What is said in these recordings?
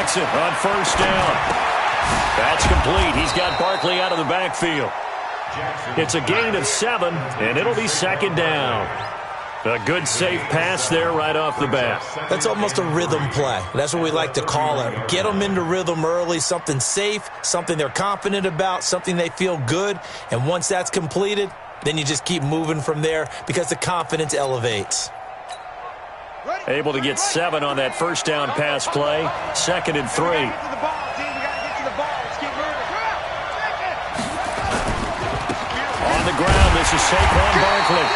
Jackson on first down. That's complete. He's got Barkley out of the backfield. It's a gain of 7, and it'll be second down. A good, safe pass there right off the bat. That's almost a rhythm play. That's what we like to call it. Get them into rhythm early, something safe, something they're confident about, something they feel good. And once that's completed, then you just keep moving from there because the confidence elevates. Able to get 7 on that first down pass play. 2nd and 3. On the ground, this is Saquon Barkley.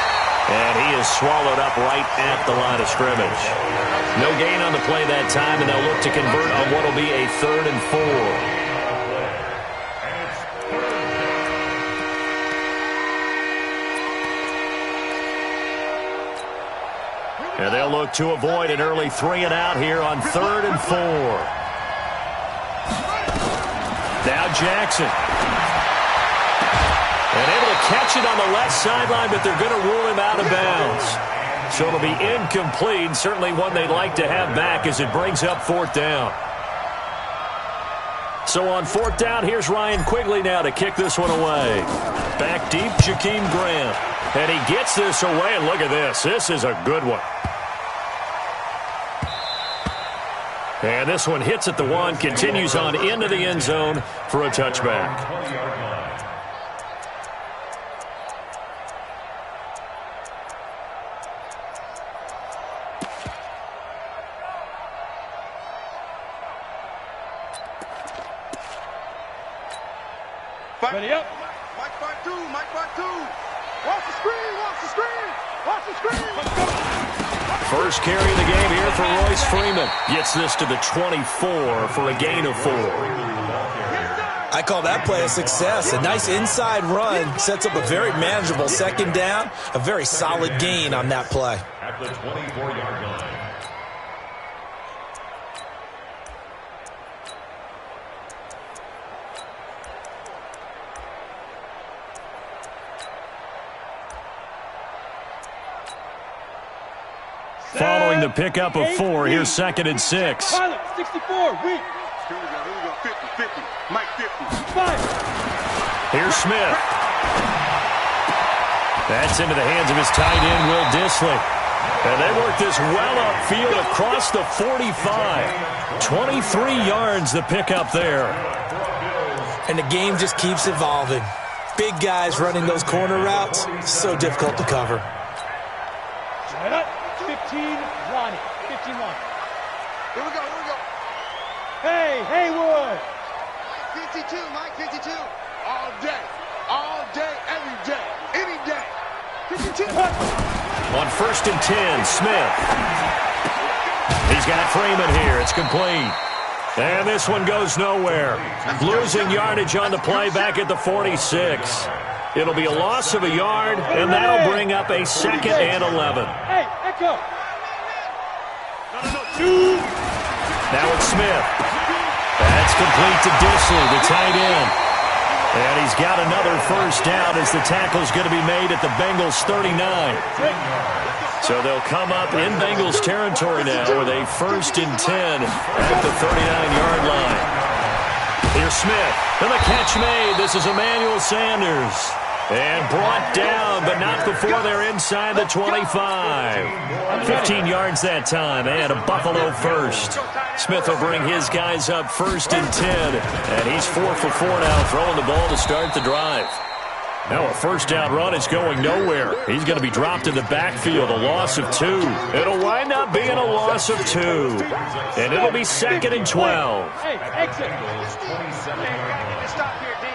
And he is swallowed up right at the line of scrimmage. No gain on the play that time, and they'll look to convert on what will be a 3rd and 4. And they'll look to avoid an early 3 and out here on 3rd and 4. Now Jackson. And able to catch it on the left sideline, but they're going to rule him out of bounds. So it'll be incomplete, certainly one they'd like to have back as it brings up 4th down. So on 4th down, here's Ryan Quigley now to kick this one away. Back deep, Jakeem Grant. And he gets this away, and look at this. This is a good one. And this one hits at the 1, continues on into the end zone for a touchback. Ready up. Mike part 2. Watch the screen. Watch the screen. First carry of the game here for Royce Freeman. Gets this to the 24 for a gain of 4. I call that play a success. A nice inside run sets up a very manageable 2nd down. A very solid gain on that play. At the 24-yard line. Following the pickup of 4, here's 2nd and 6. 64, weak. Here we go, 50, Mike 50. 5. Here's Smith. That's into the hands of his tight end, Will Dissly. And they work this well upfield across the 45. 23 yards the pickup there. And the game just keeps evolving. Big guys running those corner routes, so difficult to cover. 15, Lonnie. 15, Lonnie. Here we go. Hey, Haywood. 52, Mike, 52. All day, every day, any day. 52. On 1st and 10, Smith. He's got Freeman here. It's complete. And this one goes nowhere. Losing yardage on the play back at the 46. It'll be a loss of a yard, and that'll bring up a 2nd and 11. Hey, Echo. Now it's Smith. That's complete to Dissly, the tight end. And he's got another first down as the tackle's going to be made at the Bengals 39. So they'll come up in Bengals territory now with a 1st and 10 at the 39-yard line. Here's Smith. And the catch made. This is Emmanuel Sanders. And brought down, but not before they're inside the 25. 15 yards that time, and a Buffalo first. Smith will bring his guys up 1st and 10. And he's 4 for 4 now, throwing the ball to start the drive. Now a first down run is going nowhere. He's going to be dropped in the backfield, a loss of 2. It'll wind up being a loss of 2. And it'll be 2nd and 12. Hey, exit. Stop here, D.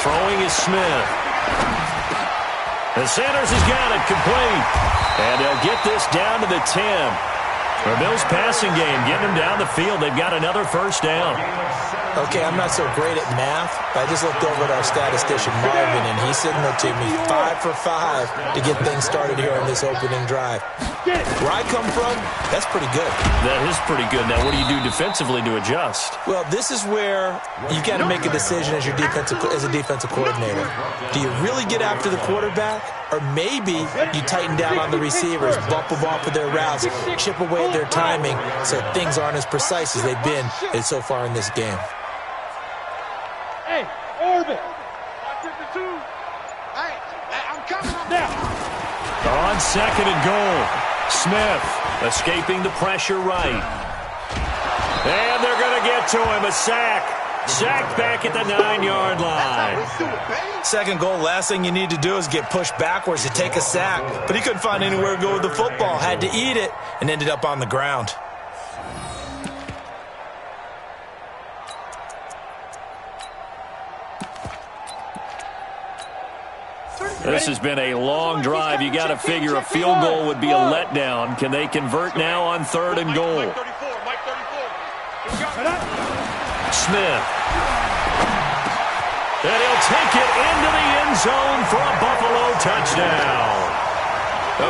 Throwing is Smith. And Sanders has got it complete. And they'll get this down to the 10. The Bills' passing game, getting them down the field. They've got another first down. Okay, I'm not so great at math, but I just looked over at our statistician, Marvin, and he signaled to me 5 for 5 to get things started here on this opening drive. Where I come from, that's pretty good. That is pretty good. Now, what do you do defensively to adjust? Well, this is where you got to make a decision as a defensive coordinator. Do you really get after the quarterback, Or maybe you tighten down on the receivers, bump them off of their routes, chip away at their timing so things aren't as precise as they've been so far in this game. Hey, orbit. 52. Hey, I'm coming now. On second and goal, Smith escaping the pressure right. And they're going to get to him, a sack. Sacked back at the 9-yard line. Second goal, last thing you need to do is get pushed backwards to take a sack. But he couldn't find anywhere to go with the football, had to eat it, and ended up on the ground. This has been a long drive. You got to figure a field goal would be a letdown. Can they convert now on third and goal? Smith. And he'll take it into the end zone for a Buffalo touchdown.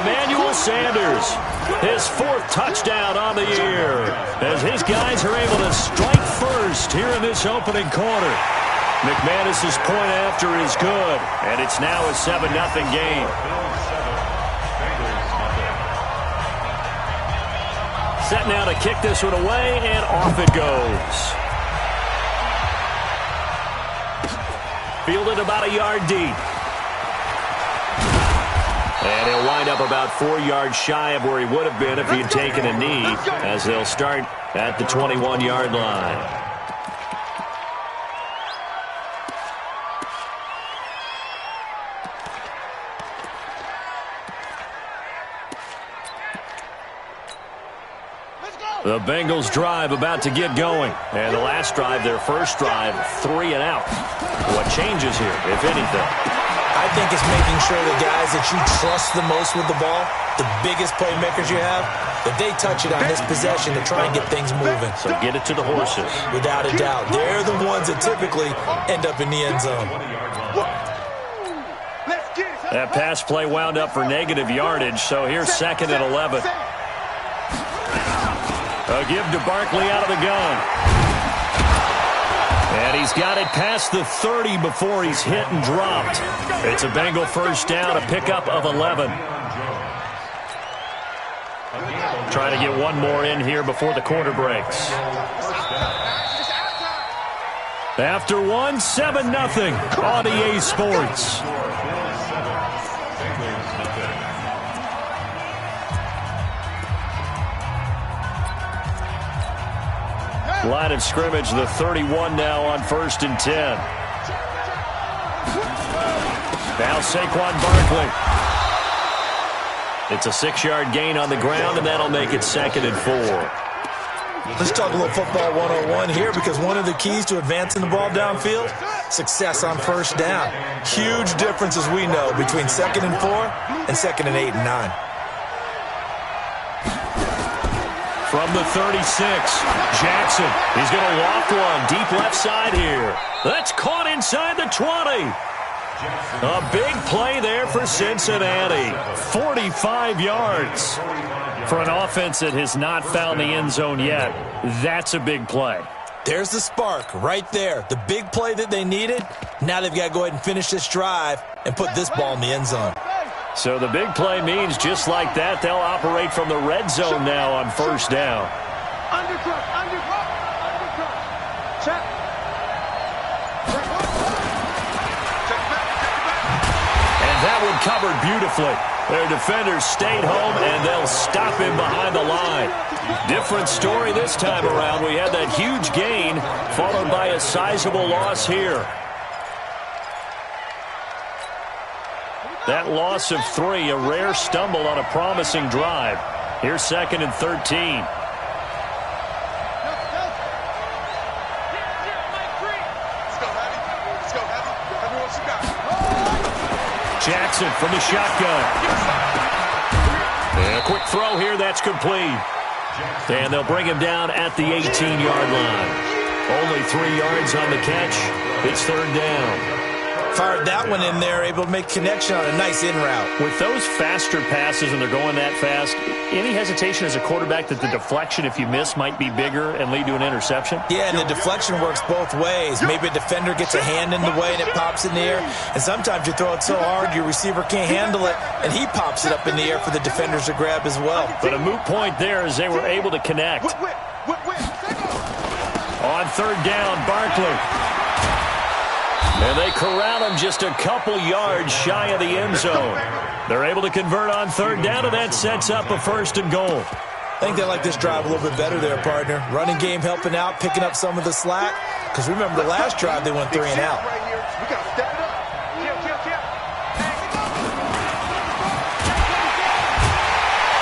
Emmanuel Sanders, his 4th touchdown on the year, as his guys are able to strike first here in this opening quarter. McManus's point after is good, and it's now a 7-0 game. Set now to kick this one away, and off it goes. Fielded about a yard deep. And he'll wind up about 4 yards shy of where he would have been if he had taken a knee, as they'll start at the 21-yard line. The Bengals drive about to get going. And the last drive, their first drive, 3 and out. What changes here, if anything? I think it's making sure the guys that you trust the most with the ball, the biggest playmakers you have, that they touch it on this possession to try and get things moving. So get it to the horses. Without a doubt. They're the ones that typically end up in the end zone. That pass play wound up for negative yardage, so here's 2nd and 11. A give to Barkley out of the gun. And he's got it past the 30 before he's hit and dropped. It's a Bengal first down, a pickup of 11. Trying to get one more in here before the quarter breaks. After one, 7-0 on EA Sports. Line of scrimmage, the 31 now on 1st and 10. Now Saquon Barkley. It's a 6-yard gain on the ground, and that'll make it 2nd and 4. Let's talk a little football 101 here, because one of the keys to advancing the ball downfield, success on first down. Huge difference, as we know, between 2nd and 4 and 2nd and 8 and 9. From the 36, Jackson. He's going to loft one deep left side here. That's caught inside the 20. A big play there for Cincinnati. 45 yards. For an offense that has not found the end zone yet, that's a big play. There's the spark right there. The big play that they needed. Now they've got to go ahead and finish this drive and put this ball in the end zone. So the big play means just like that, they'll operate from the red zone now on first down. And that one covered beautifully. Their defenders stayed home, and they'll stop him behind the line. Different story this time around. We had that huge gain, followed by a sizable loss here. That loss of 3, a rare stumble on a promising drive. Here's 2nd and 13. Jackson from the shotgun. And a quick throw here, that's complete. And they'll bring him down at the 18-yard line. Only 3 yards on the catch. It's 3rd down. Fired that one in there, able to make connection on a nice in route. With those faster passes and they're going that fast, any hesitation as a quarterback that the deflection, if you miss, might be bigger and lead to an interception? Yeah, and the deflection works both ways. Maybe a defender gets a hand in the way and it pops in the air. And sometimes you throw it so hard your receiver can't handle it, and he pops it up in the air for the defenders to grab as well. But a moot point there as they were able to connect. On third down, Barkley. And they corral him just a couple yards shy of the end zone. They're able to convert on third down, and that sets up a 1st and goal. I think they like this drive a little bit better there, partner. Running game helping out, picking up some of the slack. Because remember, the last drive they went 3 and out.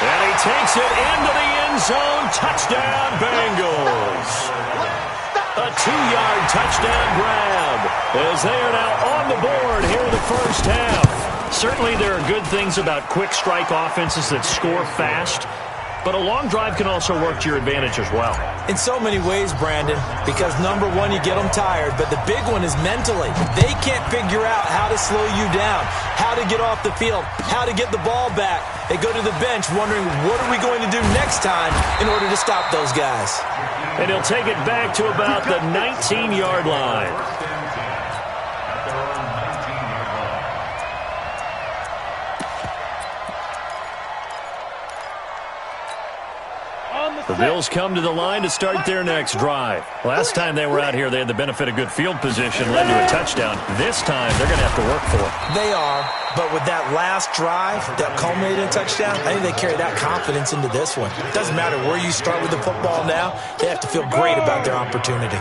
And he takes it into the end zone. Touchdown, Bengals. A 2-yard touchdown grab as they are now on the board here in the first half. Certainly there are good things about quick strike offenses that score fast, but a long drive can also work to your advantage as well. In so many ways, Brandon, because number one, you get them tired, but the big one is mentally. They can't figure out how to slow you down, how to get off the field, how to get the ball back. They go to the bench wondering, what are we going to do next time in order to stop those guys? And he'll take it back to about the 19-yard line. The Bills come to the line to start their next drive. Last time they were out here, they had the benefit of good field position, led to a touchdown. This time, they're going to have to work for it. They are, but with that last drive that culminated in a touchdown, I think they carry that confidence into this one. It doesn't matter where you start with the football now. They have to feel great about their opportunity.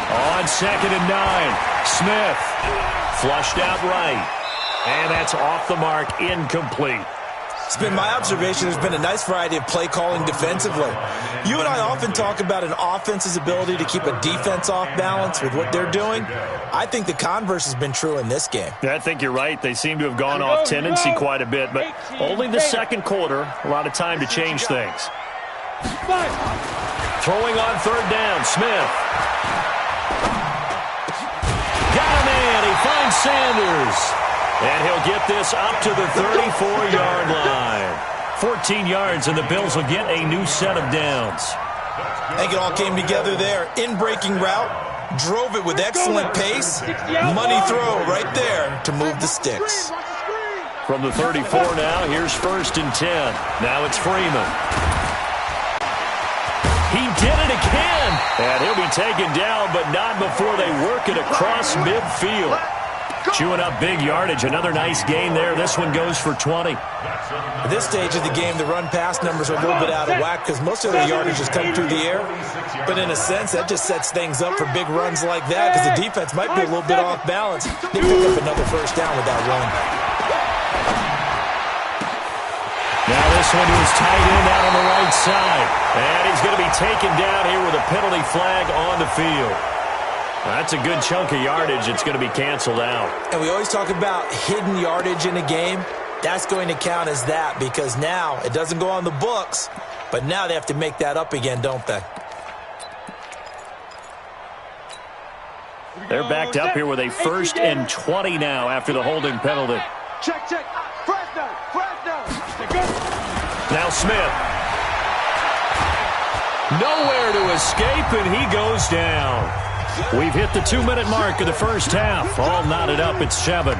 On 2nd and 9, Smith flushed out right. And that's off the mark, incomplete. It's been my observation there's been a nice variety of play calling defensively. You and I often talk about an offense's ability to keep a defense off balance with what they're doing. I think the converse has been true in this game. I think you're right. They seem to have gone off tendency quite a bit, but only the second quarter, a lot of time to change things. Throwing on third down, Smith. Got him in. He finds Sanders. And he'll get this up to the 34-yard line. 14 yards, and the Bills will get a new set of downs. I think it all came together there. In-breaking route, drove it with excellent pace. Money throw right there to move the sticks. From the 34 now, here's 1st and 10. Now it's Freeman. He did it again. And he'll be taken down, but not before they work it across midfield. Chewing up big yardage. Another nice gain there. This one goes for 20. At this stage of the game, the run-pass numbers are a little bit out of whack because most of their yardage is coming through the air. But in a sense, that just sets things up for big runs like that because the defense might be a little bit off balance. They pick up another 1st down with that run. Now this one is tight end out on the right side. And he's going to be taken down here with a penalty flag on the field. That's a good chunk of yardage. It's going to be canceled out. And we always talk about hidden yardage in a game. That's going to count as that because now it doesn't go on the books, but now they have to make that up again, don't they? They're backed up here with a 1st and 20 now after the holding penalty. Check. Fresno. Now Smith. Nowhere to escape, and he goes down. We've hit the 2-minute mark of the first half. All knotted up at 7.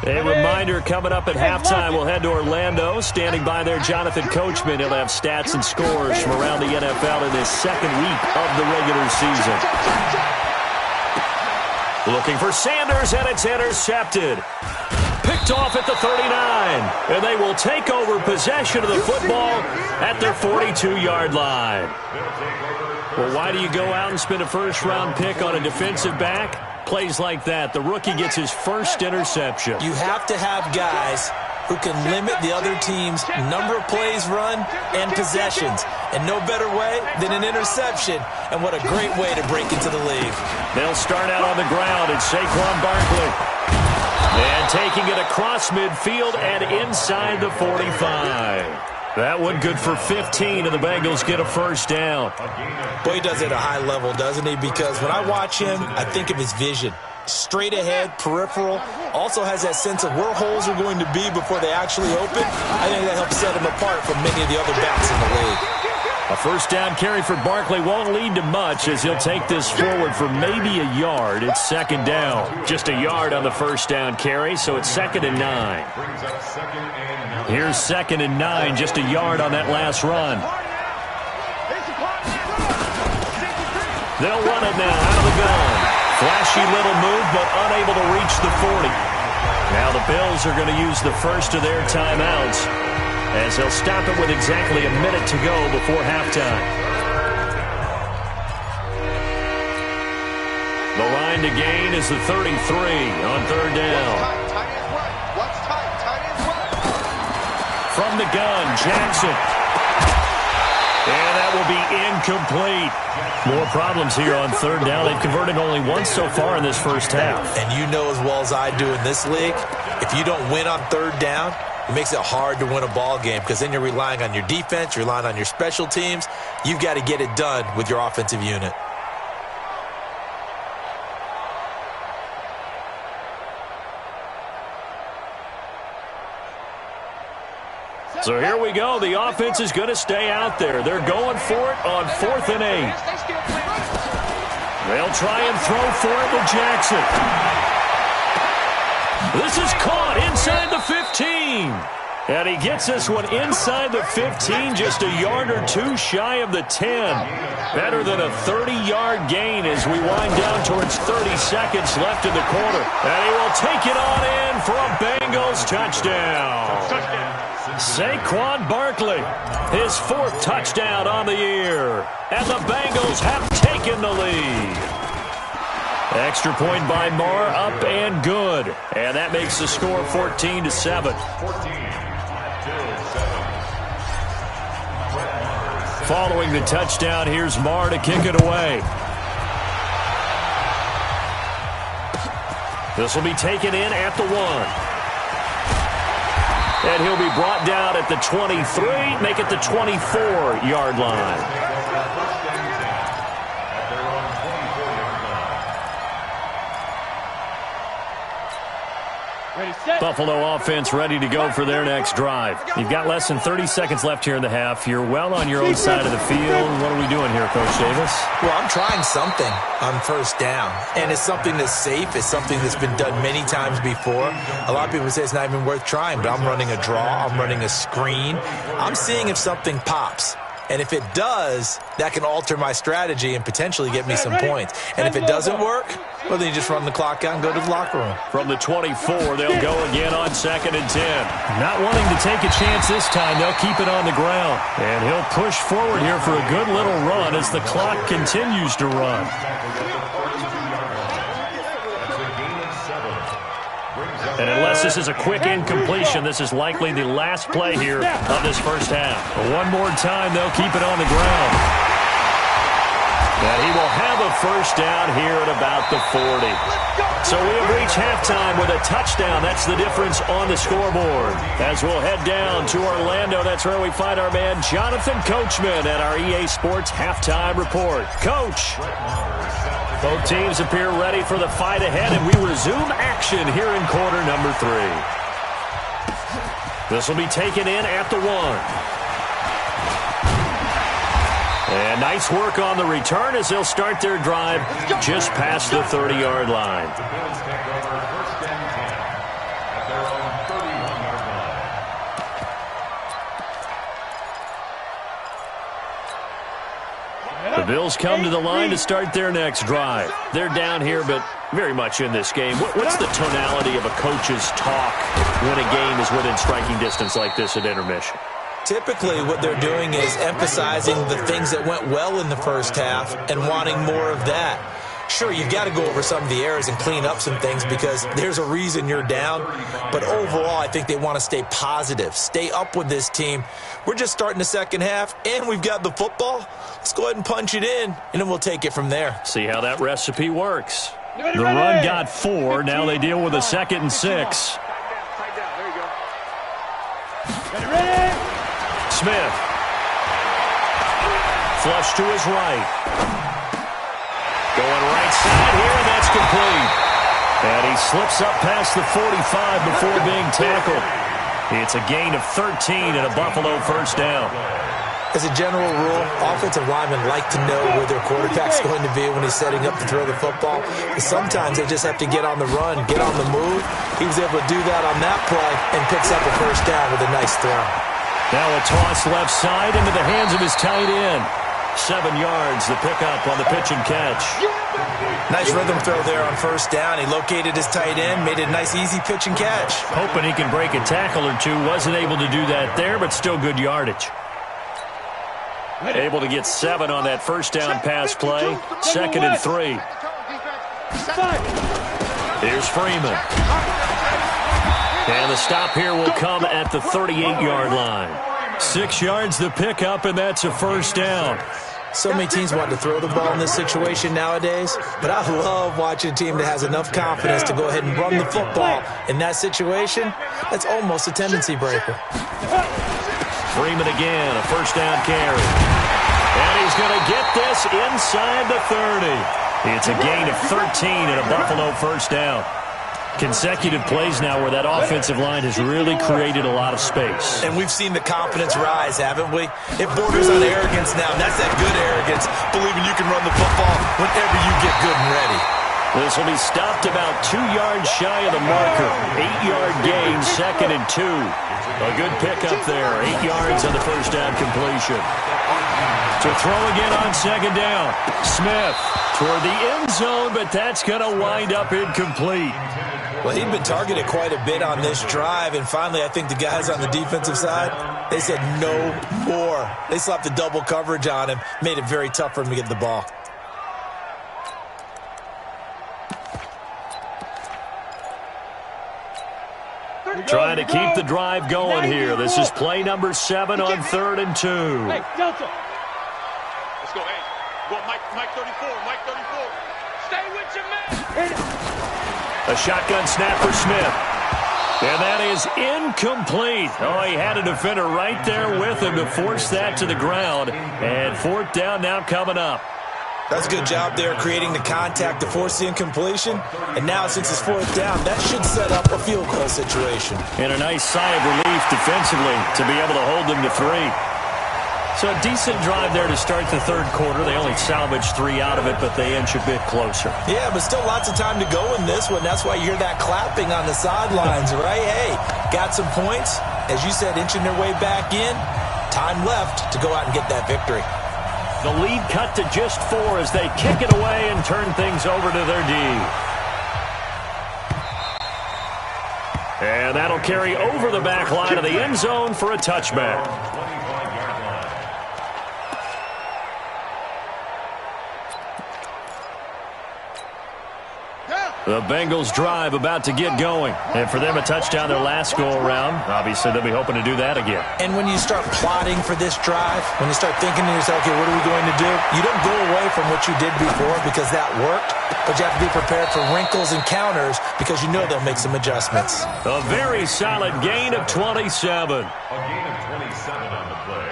A reminder coming up at halftime. We'll head to Orlando. Standing by there, Jonathan Coachman. He'll have stats and scores from around the NFL in this second week of the regular season. Looking for Sanders, and it's intercepted. Picked off at the 39, and they will take over possession of the football at their 42-yard line. Well, why do you go out and spend a first-round pick on a defensive back? Plays like that, the rookie gets his first interception. You have to have guys who can limit the other team's number of plays run and possessions. And no better way than an interception. And what a great way to break into the league. They'll start out on the ground. It's Saquon Barkley. And taking it across midfield and inside the 45. That one good for 15, and the Bengals get a first down. Boy, he does it at a high level, doesn't he? Because when I watch him, I think of his vision. Straight ahead, peripheral, also has that sense of where holes are going to be before they actually open. I think that helps set him apart from many of the other backs in the league. A first down carry for Barkley won't lead to much as he'll take this forward for maybe a yard. It's second down. Just a yard on the first down carry, so it's 2nd and 9. Here's 2nd and 9, just a yard on that last run. They'll run it now out of the gun. Flashy little move, but unable to reach the 40. Now the Bills are going to use the first of their timeouts, as they'll stop it with exactly a minute to go before halftime. The line to gain is the 33 on third down. From the gun, Jackson. And that will be incomplete. More problems here on third down. They've converted only once so far in this first half. And you know as well as I do in this league, if you don't win on third down, it makes it hard to win a ball game because then you're relying on your defense, you're relying on your special teams. You've got to get it done with your offensive unit. So here we go. The offense is going to stay out there. They're going for it on 4th and 8. They'll try and throw for it to Jackson. This is caught inside the 15. And he gets this one inside the 15, just a yard or two shy of the 10. Better than a 30-yard gain as we wind down towards 30 seconds left in the quarter. And he will take it on in for a Bengals touchdown. Saquon Barkley, his 4th touchdown on the year. And the Bengals have taken the lead. Extra point by Marr, up and good. And that makes the score 14-7. Following the touchdown, here's Marr to kick it away. This will be taken in at the 1. And he'll be brought down at the 23, make it the 24-yard line. Buffalo offense ready to go for their next drive. You've got less than 30 seconds left here in the half. You're well on your own side of the field. What are we doing here, Coach Davis? Well, I'm trying something on first down, and it's something that's safe. It's something that's been done many times before. A lot of people say it's not even worth trying, but I'm running a draw. I'm running a screen. I'm seeing if something pops. And if it does, that can alter my strategy and potentially get me some points. And if it doesn't work, well, then you just run the clock out and go to the locker room. From the 24, they'll go again on 2nd and 10. Not wanting to take a chance this time, they'll keep it on the ground. And he'll push forward here for a good little run as the clock continues to run. And unless this is a quick incompletion, this is likely the last play here of this first half. But one more time, they'll keep it on the ground. And he will have a first down here at about the 40. So we have reached halftime with a touchdown. That's the difference on the scoreboard. As we'll head down to Orlando, that's where we find our man Jonathan Coachman at our EA Sports Halftime Report. Coach. Both teams appear ready for the fight ahead, and we resume action here in quarter number 3. This will be taken in at the 1. And nice work on the return as they'll start their drive just past the 30-yard line. The Bills come to the line to start their next drive. They're down here, but very much in this game. What's the tonality of a coach's talk when a game is within striking distance like this at intermission? Typically, what they're doing is emphasizing the things that went well in the first half and wanting more of that. Sure, you've got to go over some of the errors and clean up some things because there's a reason you're down. But overall, I think they want to stay positive, stay up with this team. We're just starting the second half, and we've got the football. Let's go ahead and punch it in, and then we'll take it from there. See how that recipe works. The run got 4. Now they deal with a 2nd and 6. Smith. Flush to his right. Going right side here, and that's complete. And he slips up past the 45 before being tackled. It's a gain of 13 and a Buffalo first down. As a general rule, offensive linemen like to know where their quarterback's going to be when he's setting up to throw the football. But sometimes they just have to get on the run, get on the move. He was able to do that on that play and picks up a first down with a nice throw. Now a toss left side into the hands of his tight end. 7 yards, the pickup on the pitch and catch. Nice rhythm throw there on first down. He located his tight end, made it a nice, easy pitch and catch. Hoping he can break a tackle or two. Wasn't able to do that there, but still good yardage. Able to get 7 on that first down pass play. 2nd and 3. Here's Freeman. And the stop here will come at the 38-yard line. 6 yards the pickup, and that's a first down. So many teams want to throw the ball in this situation nowadays, but I love watching a team that has enough confidence to go ahead and run the football. In that situation, that's almost a tendency breaker. Freeman again, a first down carry. And he's going to get this inside the 30. It's a gain of 13 and a Buffalo first down. Consecutive plays now where that offensive line has really created a lot of space. And we've seen the confidence rise, haven't we? It borders on arrogance now, and that's that good arrogance, believing you can run the football whenever you get good and ready. This will be stopped about 2 yards shy of the marker. 8-yard gain, 2nd and 2. A good pickup there. 8 yards on the first down completion. To throw again on 2nd down. Smith toward the end zone, but that's going to wind up incomplete. Well, he'd been targeted quite a bit on this drive, and finally I think the guys on the defensive side, they said no more. They slapped the double coverage on him, made it very tough for him to get the ball. Trying to keep the drive going here. This is play number 7 on 3rd and 2. Hey, Delta. Let's go, hey. Go, Mike 34, Mike 34. Stay with your man. A shotgun snap for Smith. And that is incomplete. Oh, he had a defender right there with him to force that to the ground. And 4th down now coming up. That's a good job there creating the contact to force the incompletion. And now since it's 4th down, that should set up a field goal situation. And a nice sigh of relief defensively to be able to hold them to 3. So a decent drive there to start the 3rd quarter. They only salvaged 3 out of it, but they inch a bit closer. Yeah, but still lots of time to go in this one. That's why you hear that clapping on the sidelines, right? Hey, got some points. As you said, inching their way back in. Time left to go out and get that victory. The lead cut to just 4 as they kick it away and turn things over to their D. And that'll carry over the back line of the end zone for a touchback. The Bengals drive about to get going. And for them, a touchdown their last go-around. Obviously, they'll be hoping to do that again. And when you start plotting for this drive, when you start thinking to yourself, okay, what are we going to do? You don't go away from what you did before because that worked. But you have to be prepared for wrinkles and counters because you know they'll make some adjustments. A very solid gain of 27. A gain of 27 on the play.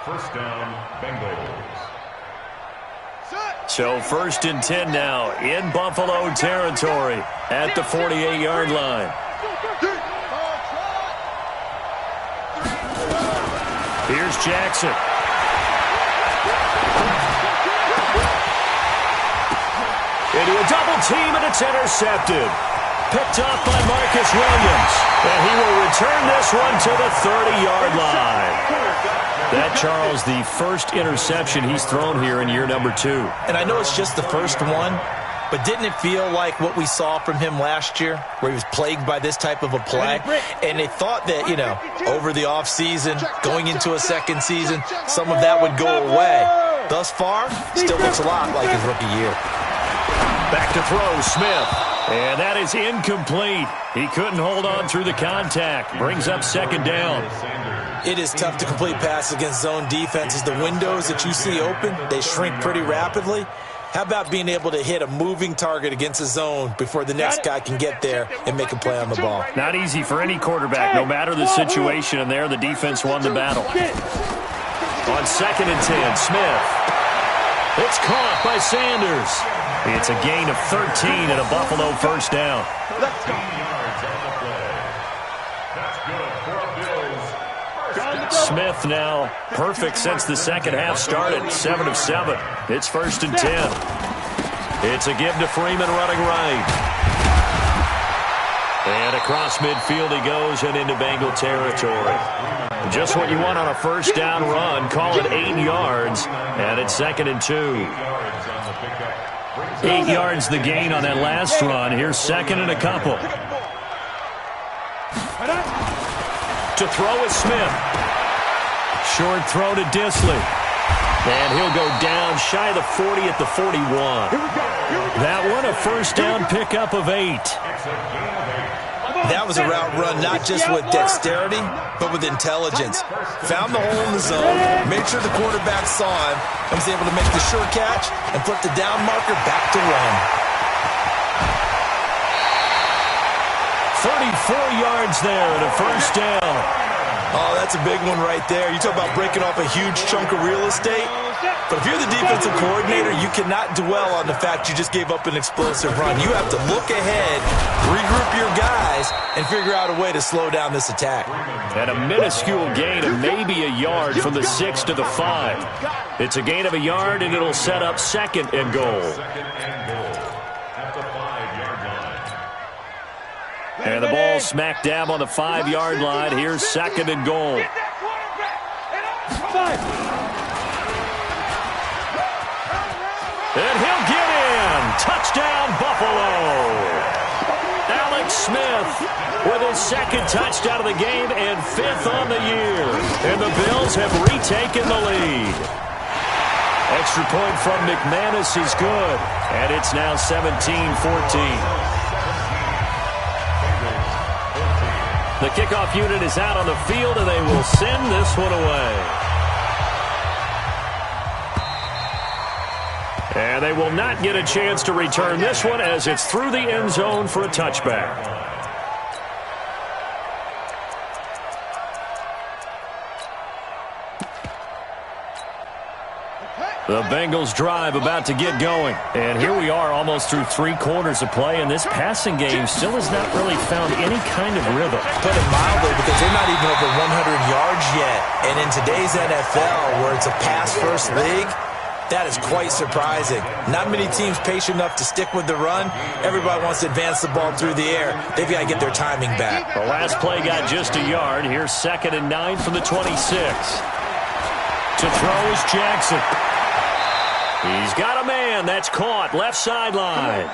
First down, Bengals. So 1st and 10 now in Buffalo territory at the 48-yard line. Here's Jackson. Into a double team, and it's intercepted. Picked off by Marcus Williams. And he will return this one to the 30-yard line. That, Charles, the first interception he's thrown here in year number 2. And I know it's just the first one, but didn't it feel like what we saw from him last year, where he was plagued by this type of a play? And they thought that, you know, over the offseason, going into a second season, some of that would go away. Thus far, still looks a lot like his rookie year. Back to throw, Smith. And that is incomplete. He couldn't hold on through the contact. Brings up 2nd down. It is tough to complete passes against zone defenses. The windows that you see open, they shrink pretty rapidly. How about being able to hit a moving target against a zone before the next guy can get there and make a play on the ball? Not easy for any quarterback, no matter the situation, and there the defense won the battle. On 2nd and 10, Smith. It's caught by Sanders. It's a gain of 13 and a Buffalo first down. Let's go. Smith now perfect since the second half started. 7 of 7. It's 1st and 10. It's a give to Freeman running right. And across midfield he goes and into Bengal territory. Just what you want on a first down run. Call it 8 yards. And it's 2nd and 2. 8 yards the gain on that last run. Here's 2nd and a couple. To throw is Smith. Short throw to Disley. And he'll go down shy of the 40 at the 41. That one a first down pickup of 8. That was a route run not just with dexterity, but with intelligence. Found the hole in the zone, made sure the quarterback saw him, and was able to make the sure catch and flip the down marker back to run. 34 yards there and a first down. Oh, that's a big one right there. You talk about breaking off a huge chunk of real estate. But if you're the defensive coordinator, you cannot dwell on the fact you just gave up an explosive run. You have to look ahead, regroup your guys, and figure out a way to slow down this attack. And a minuscule gain of maybe a yard from the 6 to the 5. It's a gain of a yard, and it'll set up 2nd and goal. And the ball smack dab on the 5-yard line. Here's 2nd and goal. And he'll get in. Touchdown, Buffalo. Alex Smith with his 2nd touchdown of the game and 5th on the year. And the Bills have retaken the lead. Extra point from McManus is good. And it's now 17-14. The kickoff unit is out on the field, and they will send this one away. And they will not get a chance to return this one as it's through the end zone for a touchback. The Bengals drive about to get going. And here we are almost through 3 quarters of play, and this passing game still has not really found any kind of rhythm. Put it mildly, because they're not even over 100 yards yet. And in today's NFL, where it's a pass-first league, that is quite surprising. Not many teams patient enough to stick with the run. Everybody wants to advance the ball through the air. They've got to get their timing back. The last play got just a yard. Here's 2nd and 9 from the 26. To throw is Jackson. He's got a man. That's caught. Left sideline.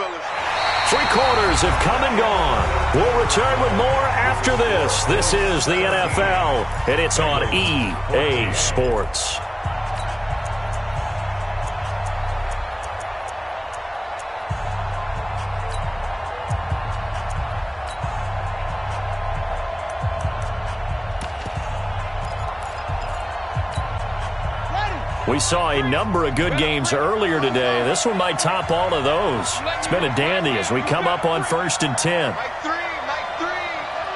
3 quarters have come and gone. We'll return with more after this. This is the NFL, and it's on EA Sports. We saw a number of good games earlier today. This one might top all of those. It's been a dandy as we come up on 1st and 10. Mike 3.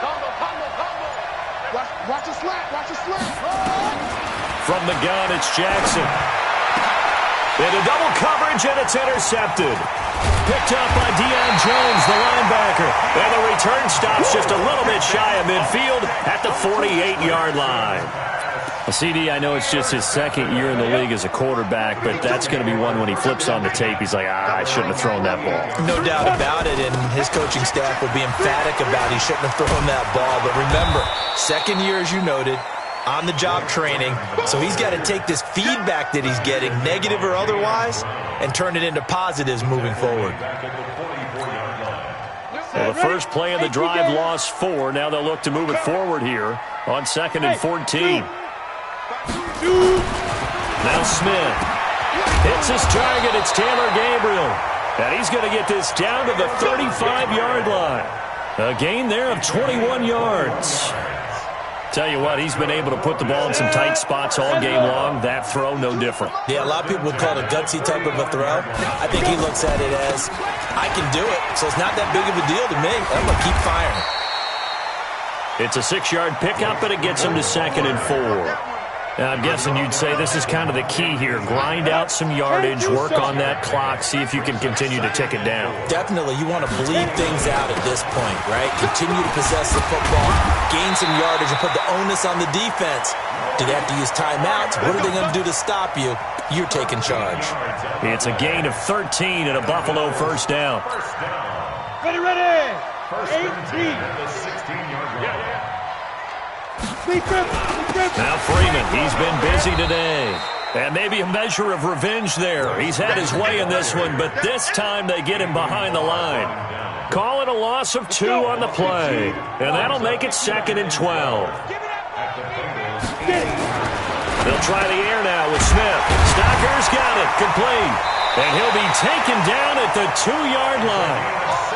Combo. Watch the slant. From the gun, it's Jackson. Into double coverage, and it's intercepted. Picked up by Deion Jones, the linebacker. And the return stops just a little bit shy of midfield at the 48-yard line. Well, CD, I know it's just his 2nd year in the league as a quarterback, but that's going to be one when he flips on the tape. He's like, I shouldn't have thrown that ball. No doubt about it, and his coaching staff will be emphatic about he shouldn't have thrown that ball. But remember, 2nd year, as you noted, on-the-job training, so he's got to take this feedback that he's getting, negative or otherwise, and turn it into positives moving forward. Well, the first play of the drive lost 4. Now they'll look to move it forward here on 2nd and 14. Now Smith hits his target. It's Taylor Gabriel. And he's going to get this down to the 35-yard line. A gain there of 21 yards. Tell you what, he's been able to put the ball in some tight spots all game long. That throw, no different. Yeah, a lot of people would call it a gutsy type of a throw. I think he looks at it as, I can do it, so it's not that big of a deal to me. I'm going to keep firing. It's a 6-yard pickup, and it gets him to 2nd and 4. Now, I'm guessing you'd say this is kind of the key here. Grind out some yardage, work on that clock, see if you can continue to tick it down. Definitely, you want to bleed things out at this point, right? Continue to possess the football, gain some yardage, and put the onus on the defense. Do they have to use timeouts? What are they going to do to stop you? You're taking charge. It's a gain of 13 and a Buffalo first down. Ready, 18. Now Freeman, he's been busy today. And maybe a measure of revenge there. He's had his way in this one, but this time they get him behind the line. Call it a loss of 2 on the play. And that'll make it 2nd and 12. They'll try the air now with Smith. Stocker's got it, complete. And he'll be taken down at the 2-yard line.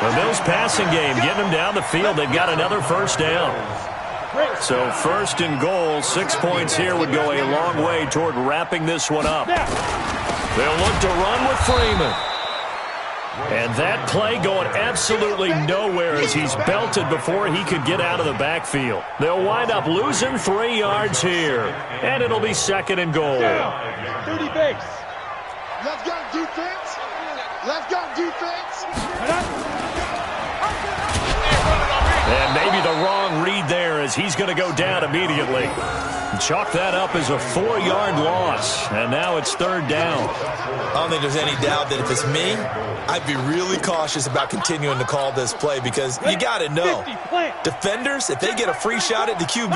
The Bills passing game getting them down the field. They've got another first down. So 1st and goal, 6 points here would go a long way toward wrapping this one up. They'll look to run with Freeman. And that play going absolutely nowhere as he's belted before he could get out of the backfield. They'll wind up losing 3 yards here. And it'll be 2nd and goal. 30 base. Let's go defense. Let's go defense. And maybe the wrong read there as he's going to go down immediately. Chalk that up as a 4-yard loss. And now it's 3rd down. I don't think there's any doubt that if it's me, I'd be really cautious about continuing to call this play because you got to know, defenders, if they get a free shot at the QB,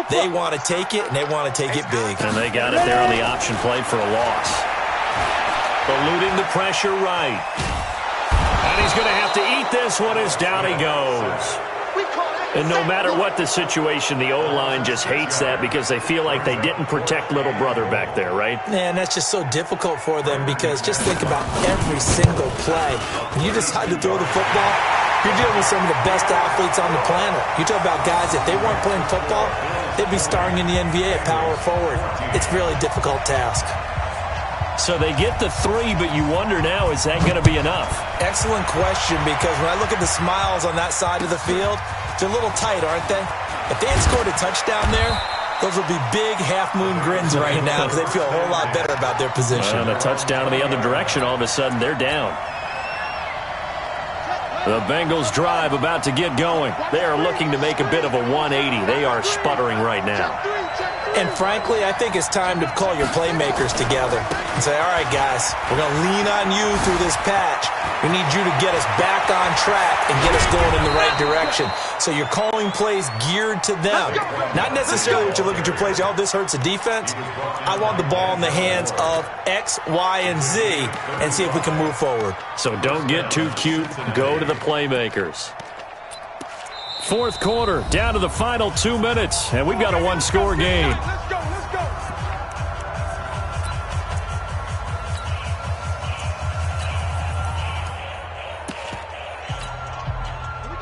they want to take it, and they want to take it big. And they got it there on the option play for a loss. Eluding the pressure right. And he's going to have to eat this one as down he goes. And no matter what the situation, the O-line just hates that because they feel like they didn't protect little brother back there, right? Man, that's just so difficult for them because just think about every single play. When you decide to throw the football, you're dealing with some of the best athletes on the planet. You talk about guys, if they weren't playing football, they'd be starring in the NBA at power forward. It's a really difficult task. So they get the 3, but you wonder now, is that going to be enough? Excellent question, because when I look at the smiles on that side of the field, they're a little tight, aren't they? If they had scored a touchdown there, those would be big half-moon grins right now because they feel a whole lot better about their position. And a touchdown in the other direction, all of a sudden, they're down. The Bengals drive about to get going. They are looking to make a bit of a 180. They are sputtering right now. And frankly, I think it's time to call your playmakers together and say, all right, guys, we're going to lean on you through this patch. We need you to get us back on track and get us going in the right direction. So you're calling plays geared to them. Not necessarily what you look at your plays, oh, this hurts the defense. I want the ball in the hands of X, Y, and Z and see if we can move forward. So don't get too cute. Go to the playmakers. 4th quarter, down to the final 2 minutes, and we've got a 1-score game. Let's go.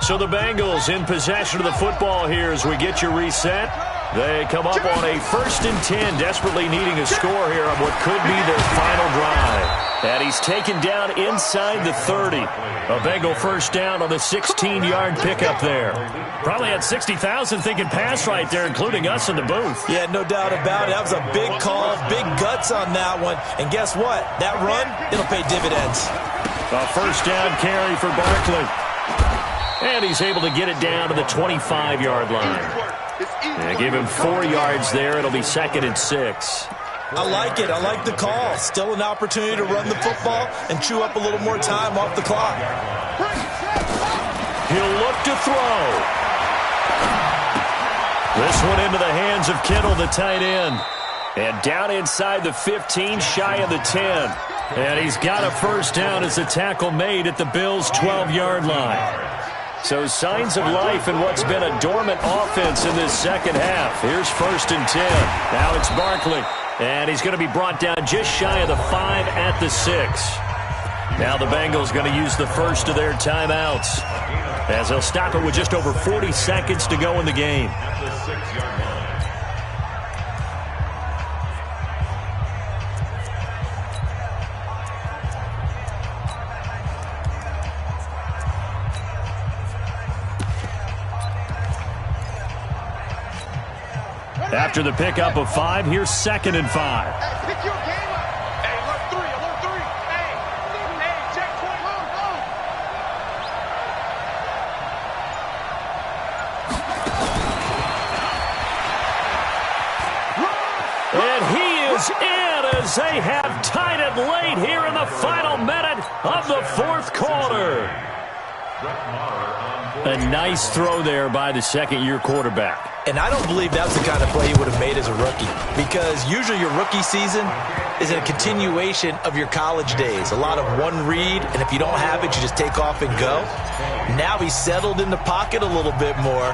So the Bengals in possession of the football here as we get you reset. They come up on a 1st and 10, desperately needing a score here on what could be their final drive. And he's taken down inside the 30. A Bengal first down on the 16-yard pickup there. Probably had 60,000 thinking pass right there, including us in the booth. Yeah, no doubt about it. That was a big call, big guts on that one. And guess what? That run, it'll pay dividends. A first down carry for Barkley. And he's able to get it down to the 25-yard line. And give him 4 yards there. It'll be 2nd and 6. I like it. I like the call. Still an opportunity to run the football and chew up a little more time off the clock. He'll look to throw. This one into the hands of Kittle, the tight end. And down inside the 15, shy of the 10. And he's got a first down as the tackle made at the Bills' 12-yard line. So signs of life in what's been a dormant offense in this second half. Here's 1st and 10. Now it's Barkley. And he's going to be brought down just shy of the 5 at the 6. Now the Bengals going to use the first of their timeouts. as they'll stop it with just over 40 seconds to go in the game. At the 6-yard line. After the pickup of 5, here's 2nd and 5. Hey, pick your game up. Hey, alert 3, alert 3. Hey, checkpoint. And he is in as they have tied it late here in the final minute of the 4th quarter. A nice throw there by the second-year quarterback. And I don't believe that's the kind of play he would have made as a rookie, because usually your rookie season is a continuation of your college days. A lot of one read, and if you don't have it, you just take off and go. Now he's settled in the pocket a little bit more,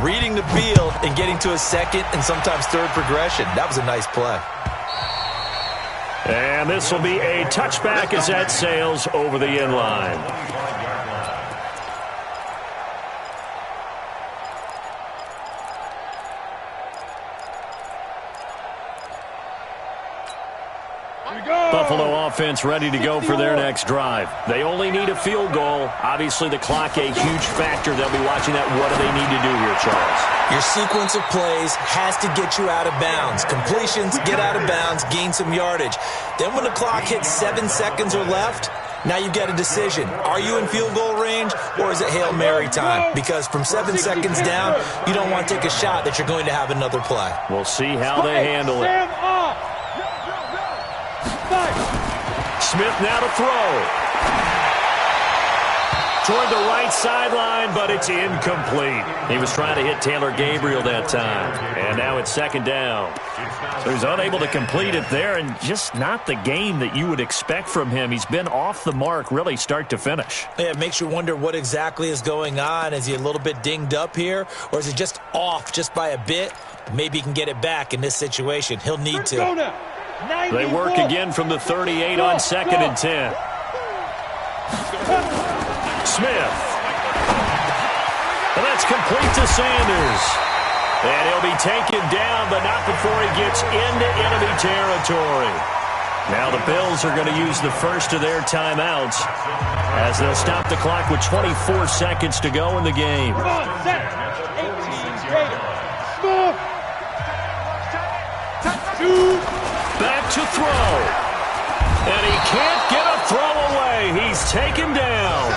reading the field and getting to a second and sometimes third progression. That was a nice play. And this will be a touchback as that sails over the end line. Buffalo offense ready to go for their next drive. They only need a field goal. Obviously, the clock a huge factor. They'll be watching that. What do they need to do here, Charles? Your sequence of plays has to get you out of bounds. Completions, get out of bounds, gain some yardage. Then when the clock hits 7 seconds or left, now you've got a decision. Are you in field goal range, or is it Hail Mary time? Because from 7 seconds down, you don't want to take a shot that you're going to have another play. We'll see how they handle it. Smith now to throw. Toward the right sideline, but it's incomplete. He was trying to hit Taylor Gabriel that time. And now it's 2nd down. So he's unable to complete it there, and just not the game that you would expect from him. He's been off the mark really start to finish. Yeah, it makes you wonder what exactly is going on. Is he a little bit dinged up here, or is he just off just by a bit? Maybe he can get it back in this situation. He'll need to. They work again from the 38 on 2nd and 10. Smith. And that's complete to Sanders. And he'll be taken down, but not before he gets into enemy territory. Now the Bills are going to use the first of their timeouts as they'll stop the clock with 24 seconds to go in the game. Back to throw. And he can't get a throw away. He's taken down.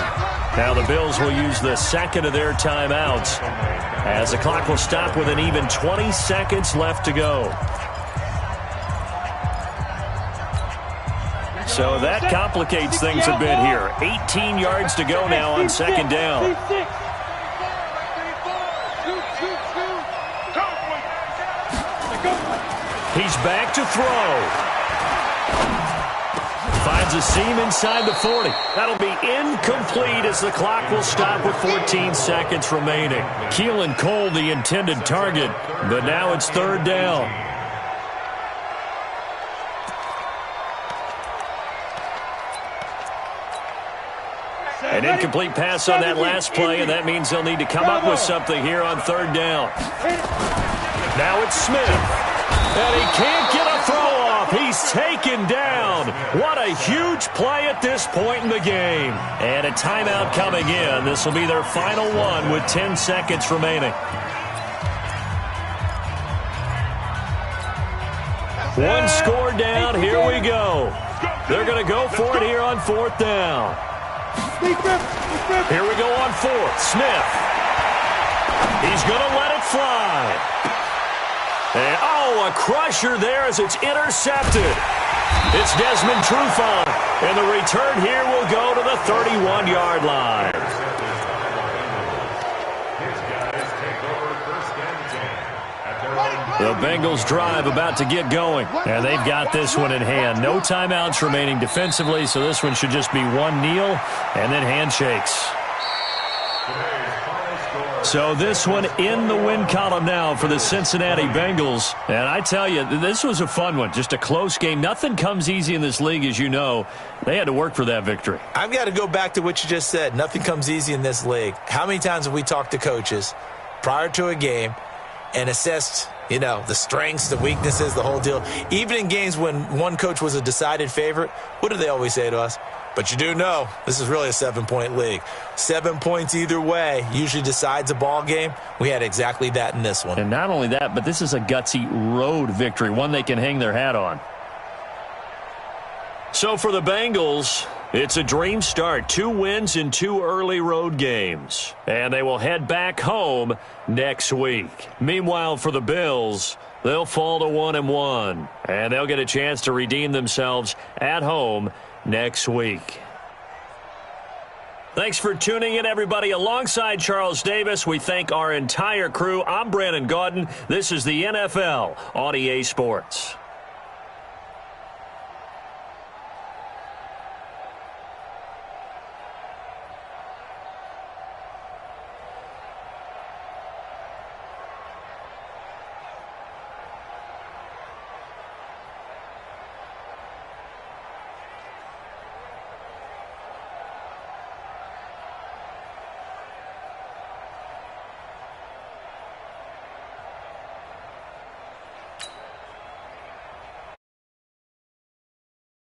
Now the Bills will use the second of their timeouts as the clock will stop with an even 20 seconds left to go. So that complicates things a bit here. 18 yards to go now on 2nd down. He's back to throw. Finds a seam inside the 40. That'll be incomplete as the clock will stop with 14 seconds remaining. Keelan Cole, the intended target, but now it's 3rd down. An incomplete pass on that last play, and that means they'll need to come up with something here on 3rd down. Now it's Smith. And he can't get a throw off. He's taken down. What a huge play at this point in the game. And a timeout coming in. This will be their final one with 10 seconds remaining. One score down. Here we go. They're going to go for it here on 4th down. Here we go on 4th. Smith. He's going to let it fly. And, a crusher there as it's intercepted. It's Desmond Trufant, and the return here will go to the 31-yard line. The Bengals drive about to get going, and they've got this one in hand. No timeouts remaining defensively, so this one should just be one kneel and then handshakes. So this one in the win column now for the Cincinnati Bengals. And I tell you, this was a fun one. Just a close game. Nothing comes easy in this league, as you know. They had to work for that victory. I've got to go back to what you just said. Nothing comes easy in this league. How many times have we talked to coaches prior to a game and assessed, the strengths, the weaknesses, the whole deal? Even in games when one coach was a decided favorite, what do they always say to us? But you do know this is really a 7-point league. 7 points either way usually decides a ball game. We had exactly that in this one. And not only that, but this is a gutsy road victory, one they can hang their hat on. So for the Bengals, it's a dream start. 2 wins in 2 early road games. And they will head back home next week. Meanwhile, for the Bills, they'll fall to 1-1. And they'll get a chance to redeem themselves at home next week. Thanks for tuning in, everybody. Alongside Charles Davis, we thank our entire crew. I'm Brandon Gaudin. This is the NFL on EA Sports.